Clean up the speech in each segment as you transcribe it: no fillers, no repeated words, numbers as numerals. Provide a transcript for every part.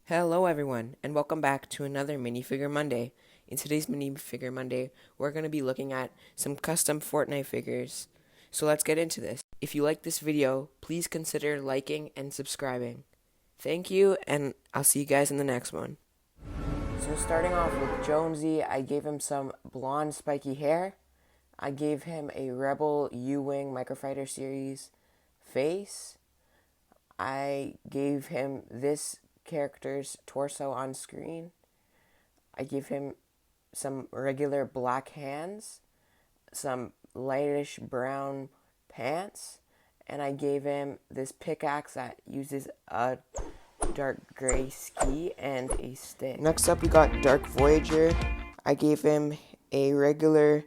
Hello everyone, and welcome back to another Minifigure Monday. In today's Minifigure Monday, we're going to be looking at some custom Fortnite figures. So let's get into this. If you like this video, please consider liking and subscribing. Thank you, and I'll see you guys in the next one. So starting off with Jonesy, I gave him some blonde spiky hair. I gave him a Rebel U-Wing Microfighter Series face. I gave him this character's torso on screen. I gave him some regular black hands, some lightish brown pants, and I gave him this pickaxe that uses a dark gray ski and a stick. Next up we got Dark Voyager. I gave him a regular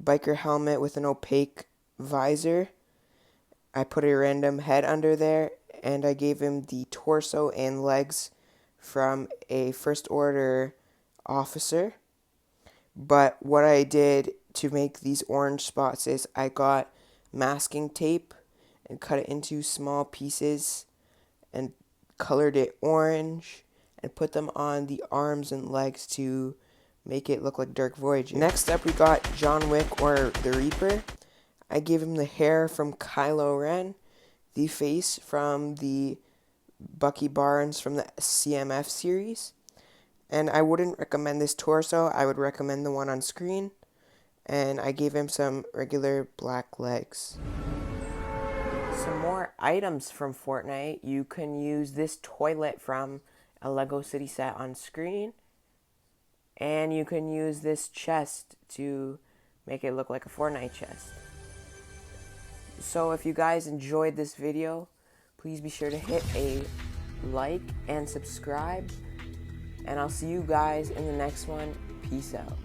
biker helmet with an opaque visor. I put a random head under there, and I gave him the torso and legs from a First Order officer. But what I did to make these orange spots is I got masking tape and cut it into small pieces and colored it orange and put them on the arms and legs to make it look like Dark Voyager. Next up we got John Wick, or the Reaper. I gave him the hair from Kylo Ren, the face from the Bucky Barnes from the CMF series, and I wouldn't recommend this torso. I would recommend the one on screen, and I gave him some regular black legs. Some more items from Fortnite. You can use this toilet from a Lego City set on screen, and you can use this chest to make it look like a Fortnite chest. So if you guys enjoyed this video, please be sure to hit a like and subscribe. And I'll see you guys in the next one. Peace out.